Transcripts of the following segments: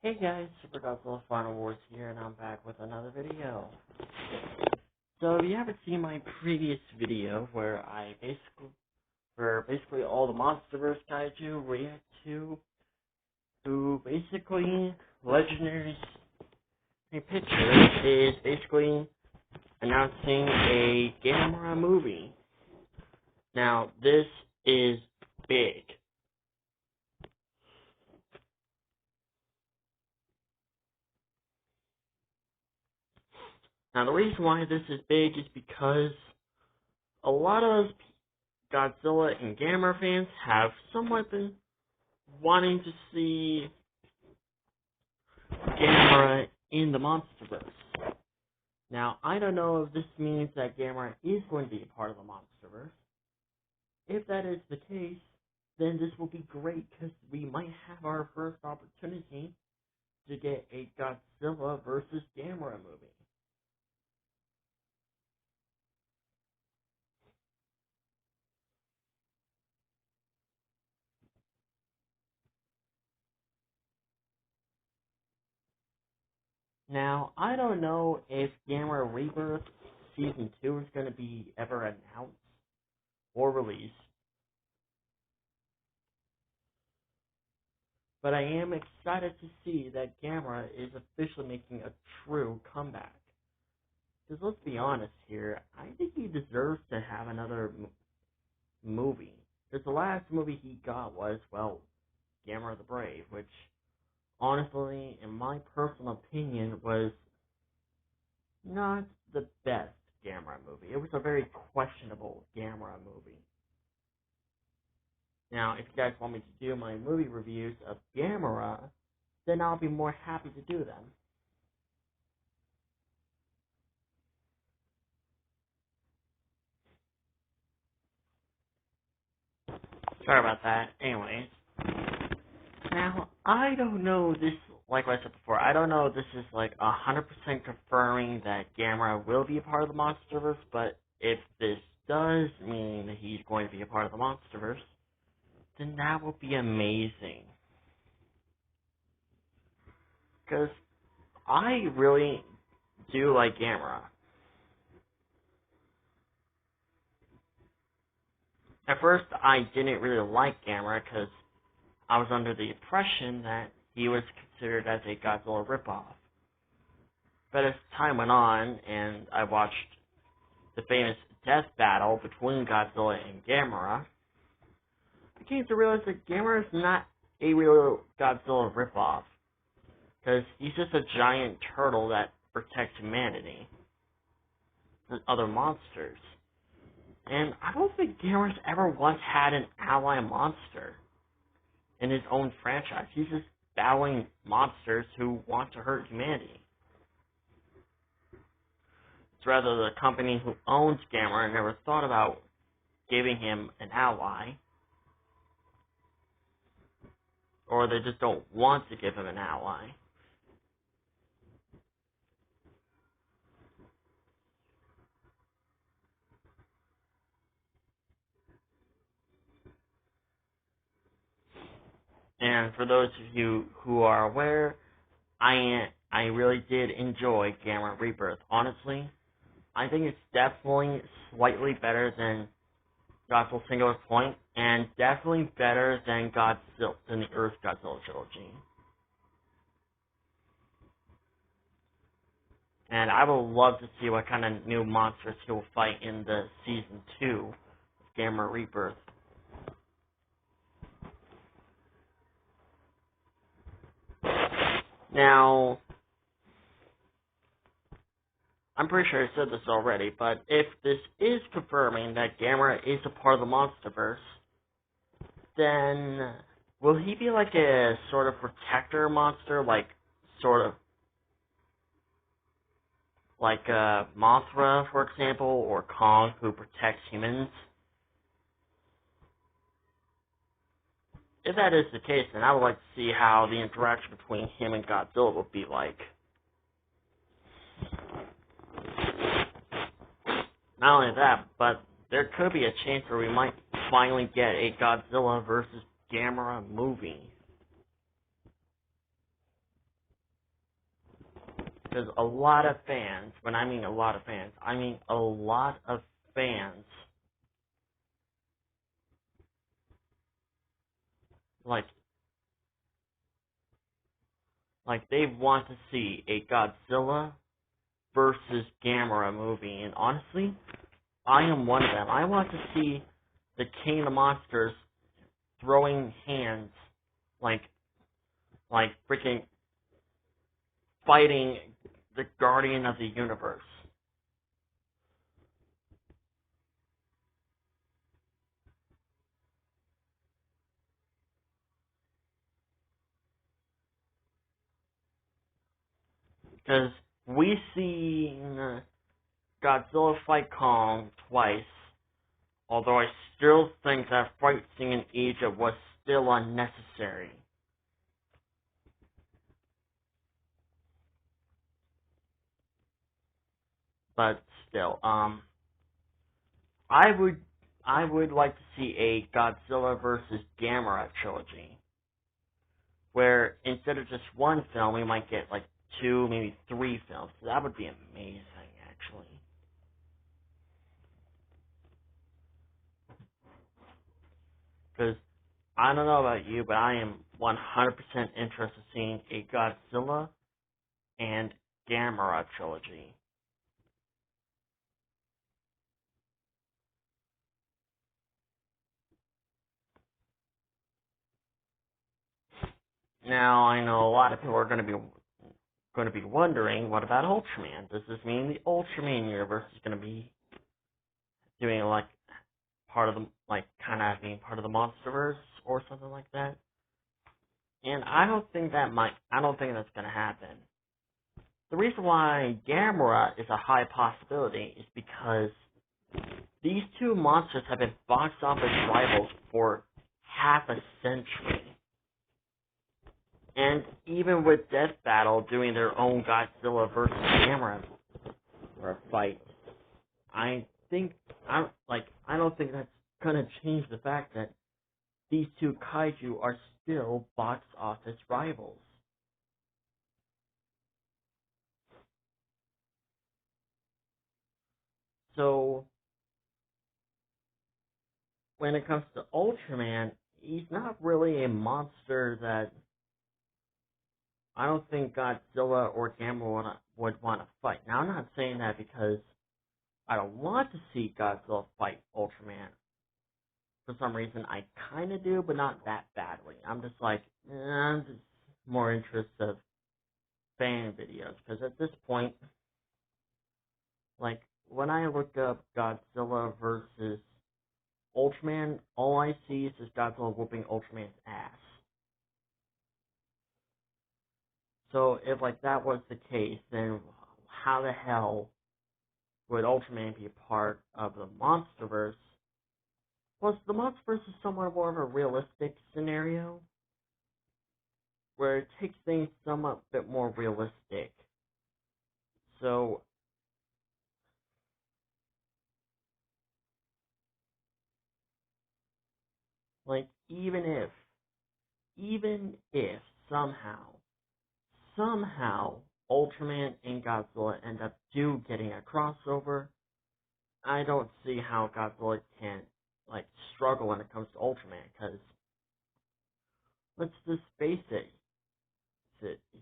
Hey guys, Super Godzilla Final Wars here, and I'm back with another video. So, if you haven't seen my previous video where basically all the MonsterVerse kaiju react to basically Legendary's picture is basically announcing a gamera movie. Now, this is big. Now, the reason why this is big is because a lot of Godzilla and Gamera fans have somewhat been wanting to see Gamera in the MonsterVerse. Now, I don't know if this means that Gamera is going to be a part of the MonsterVerse. If that is the case, then this will be great because we might have our first opportunity to get a Godzilla versus Gamera movie. Now, I don't know if Gamera Rebirth Season 2 is going to be ever announced or released, but I am excited to see that Gamera is officially making a true comeback. Because let's be honest here, I think he deserves to have another movie. Because the last movie he got was, well, Gamera the Brave, which honestly, in my personal opinion, was not the best Gamera movie. It was a very questionable Gamera movie. Now, if you guys want me to do my movie reviews of Gamera, then I'll be more happy to do them. Sorry about that. Anyways. Now, I don't know this, like I said before, I don't know if this is like 100% confirming that Gamera will be a part of the MonsterVerse, but if this does mean that he's going to be a part of the MonsterVerse, then that will be amazing. Because I really do like Gamera. At first, I didn't really like Gamera because I was under the impression that he was considered as a Godzilla ripoff. But as time went on, and I watched the famous death battle between Godzilla and Gamera, I came to realize that Gamera is not a real Godzilla ripoff. Because he's just a giant turtle that protects humanity and other monsters. And I don't think Gamera's ever once had an ally monster in his own franchise. He's just battling monsters who want to hurt humanity. It's rather the company who owns Gamera never thought about giving him an ally. Or they just don't want to give him an ally. And for those of you who are aware, I really did enjoy Gamera Rebirth. Honestly, I think it's definitely slightly better than Godzilla Singular Point, and definitely better than the Earth Godzilla trilogy. And I would love to see what kind of new monsters he will fight in the Season 2 of Gamera Rebirth. Now, I'm pretty sure I said this already, but if this is confirming that Gamera is a part of the MonsterVerse, then will he be like a sort of protector monster, like Mothra, for example, or Kong, who protects humans? If that is the case, then I would like to see how the interaction between him and Godzilla will be like. Not only that, but there could be a chance where we might finally get a Godzilla versus Gamera movie. because a lot of fans, when I mean a lot of fans, I mean a lot of fans, like they want to see a Godzilla versus Gamera movie, and honestly, I am one of them. I want to see the King of the Monsters throwing hands like freaking fighting the Guardian of the Universe. Because we seen Godzilla fight Kong twice, although I still think that fight scene in Egypt was still unnecessary. But still, I would like to see a Godzilla versus Gamera trilogy, where instead of just one film, we might get like 2, maybe 3 films. So that would be amazing, actually. Because I don't know about you, but I am 100% interested in seeing a Godzilla and Gamera trilogy. Now, I know a lot of people are going to be wondering, what about Ultraman? Does this mean the Ultraman universe is going to be doing like part of the kind of being part of the MonsterVerse or something like that? And I don't think that's going to happen. The reason why Gamera is a high possibility is because these two monsters have been box office rivals for half a century. And even with Death Battle doing their own Godzilla versus Gamera fight, I don't think that's gonna change the fact that these two kaiju are still box office rivals. So when it comes to Ultraman, he's not really a monster that I don't think Godzilla or Gamera would want to fight. Now, I'm not saying that because I don't want to see Godzilla fight Ultraman. For some reason, I kind of do, but not that badly. I'm just like, I'm just more interested of fan videos. Because at this point, like, when I look up Godzilla versus Ultraman, all I see is just Godzilla whooping Ultraman's ass. So if like that was the case, then how the hell would Ultraman be a part of the MonsterVerse? Plus, the MonsterVerse is somewhat more of a realistic scenario, where it takes things somewhat bit more realistic. So, like, even if somehow Ultraman and Godzilla end up getting a crossover, I don't see how Godzilla can, like, struggle when it comes to Ultraman, because, let's just face it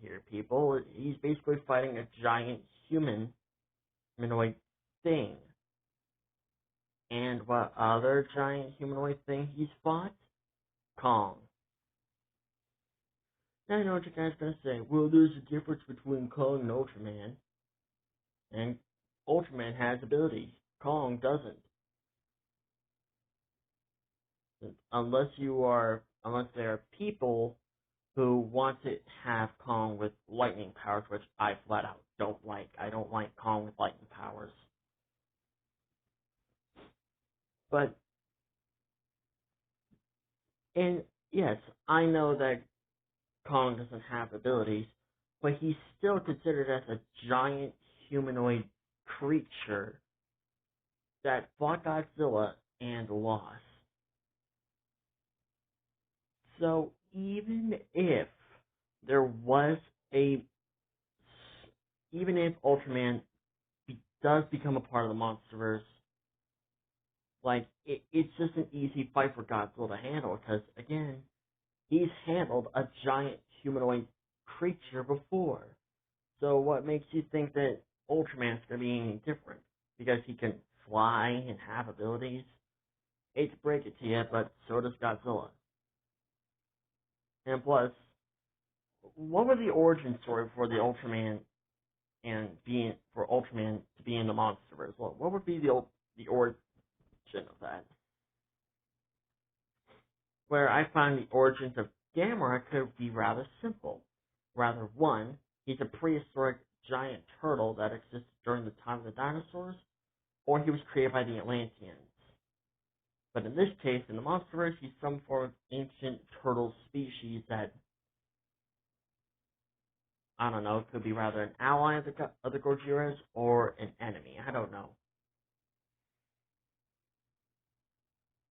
here, people, he's basically fighting a giant humanoid thing. And what other giant humanoid thing he's fought? Kong. Now I know what you guys are gonna say. Well, there's a difference between Kong and Ultraman. And Ultraman has abilities. Kong doesn't. Unless there are people who want to have Kong with lightning powers, which I flat out don't like. I don't like Kong with lightning powers. But, and yes, I know that Kong doesn't have abilities, but he's still considered as a giant humanoid creature that fought Godzilla and lost. So even if there was a even if Ultraman does become a part of the MonsterVerse, like, it's just an easy fight for Godzilla to handle, because, again, he's handled a giant humanoid creature before. So what makes you think that Ultraman's going to be any different? Because he can fly and have abilities? Hate to break it to you, but so does Godzilla. And plus, what was the origin story for the Ultraman for Ultraman to be in the MonsterVerse? Well, what would be the origin of that? Where I find the origins of Gamera could be rather simple. Rather, one, he's a prehistoric giant turtle that existed during the time of the dinosaurs, or he was created by the Atlanteans. But in this case, in the MonsterVerse, he's some form of ancient turtle species that, I don't know, could be rather an ally of the Gojiras or an enemy. I don't know.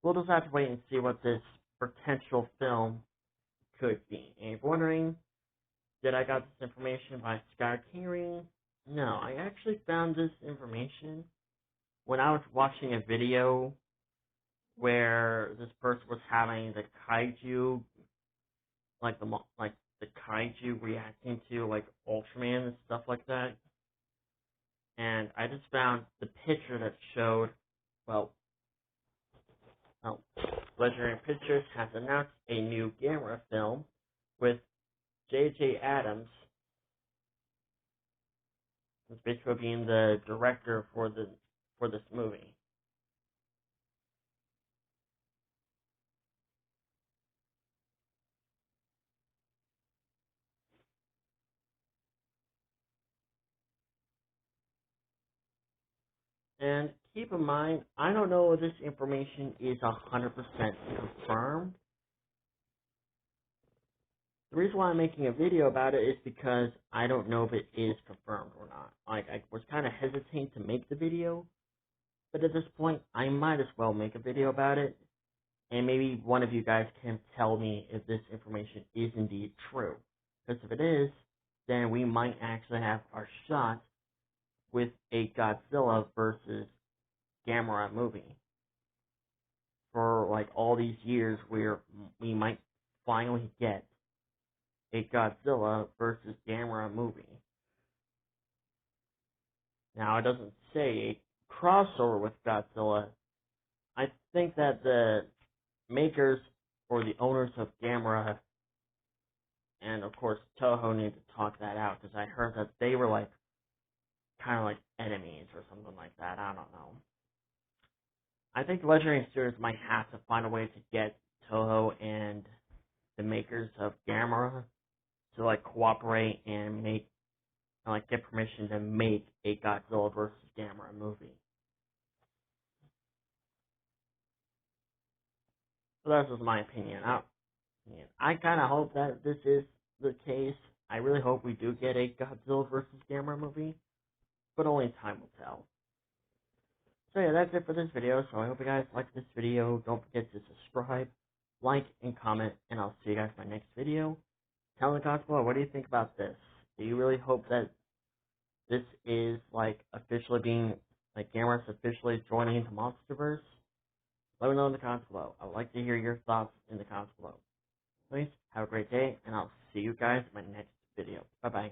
We'll just have to wait and see what this potential film could be. And if you're wondering, did I got this information by Sky King? No, I actually found this information when I was watching a video where this person was having the kaiju, like the kaiju reacting to like Ultraman and stuff like that. And I just found the picture that showed, Legendary Pictures has announced a new Gamera film with J.J. Abrams, who's basically being the director for this movie. And keep in mind, I don't know if this information is 100% confirmed. The reason why I'm making a video about it is because I don't know if it is confirmed or not. Like, I was kind of hesitant to make the video, but at this point, I might as well make a video about it, and maybe one of you guys can tell me if this information is indeed true. Because if it is, then we might actually have our shot with a Godzilla versus Gamera movie. For like all these years where we might finally get a Godzilla versus Gamera movie. Now, it doesn't say a crossover with Godzilla. I think that the makers or the owners of Gamera and of course Toho need to talk that out, because I heard that they were like kind of like enemies or something like that. I don't know. I think Legendary Studios might have to find a way to get Toho and the makers of Gamera to like cooperate and get permission to make a Godzilla versus Gamera movie. So that's just my opinion. I kind of hope that this is the case. I really hope we do get a Godzilla versus Gamera movie, but only time will tell. So yeah, that's it for this video. So I hope you guys liked this video. Don't forget to subscribe, like, and comment, and I'll see you guys in my next video. Tell me in the comments below, what do you think about this? Do you really hope that this is like officially being, like Gamera's officially joining into MonsterVerse? Let me know in the comments below. I would like to hear your thoughts in the comments below. Please have a great day, and I'll see you guys in my next video. Bye bye.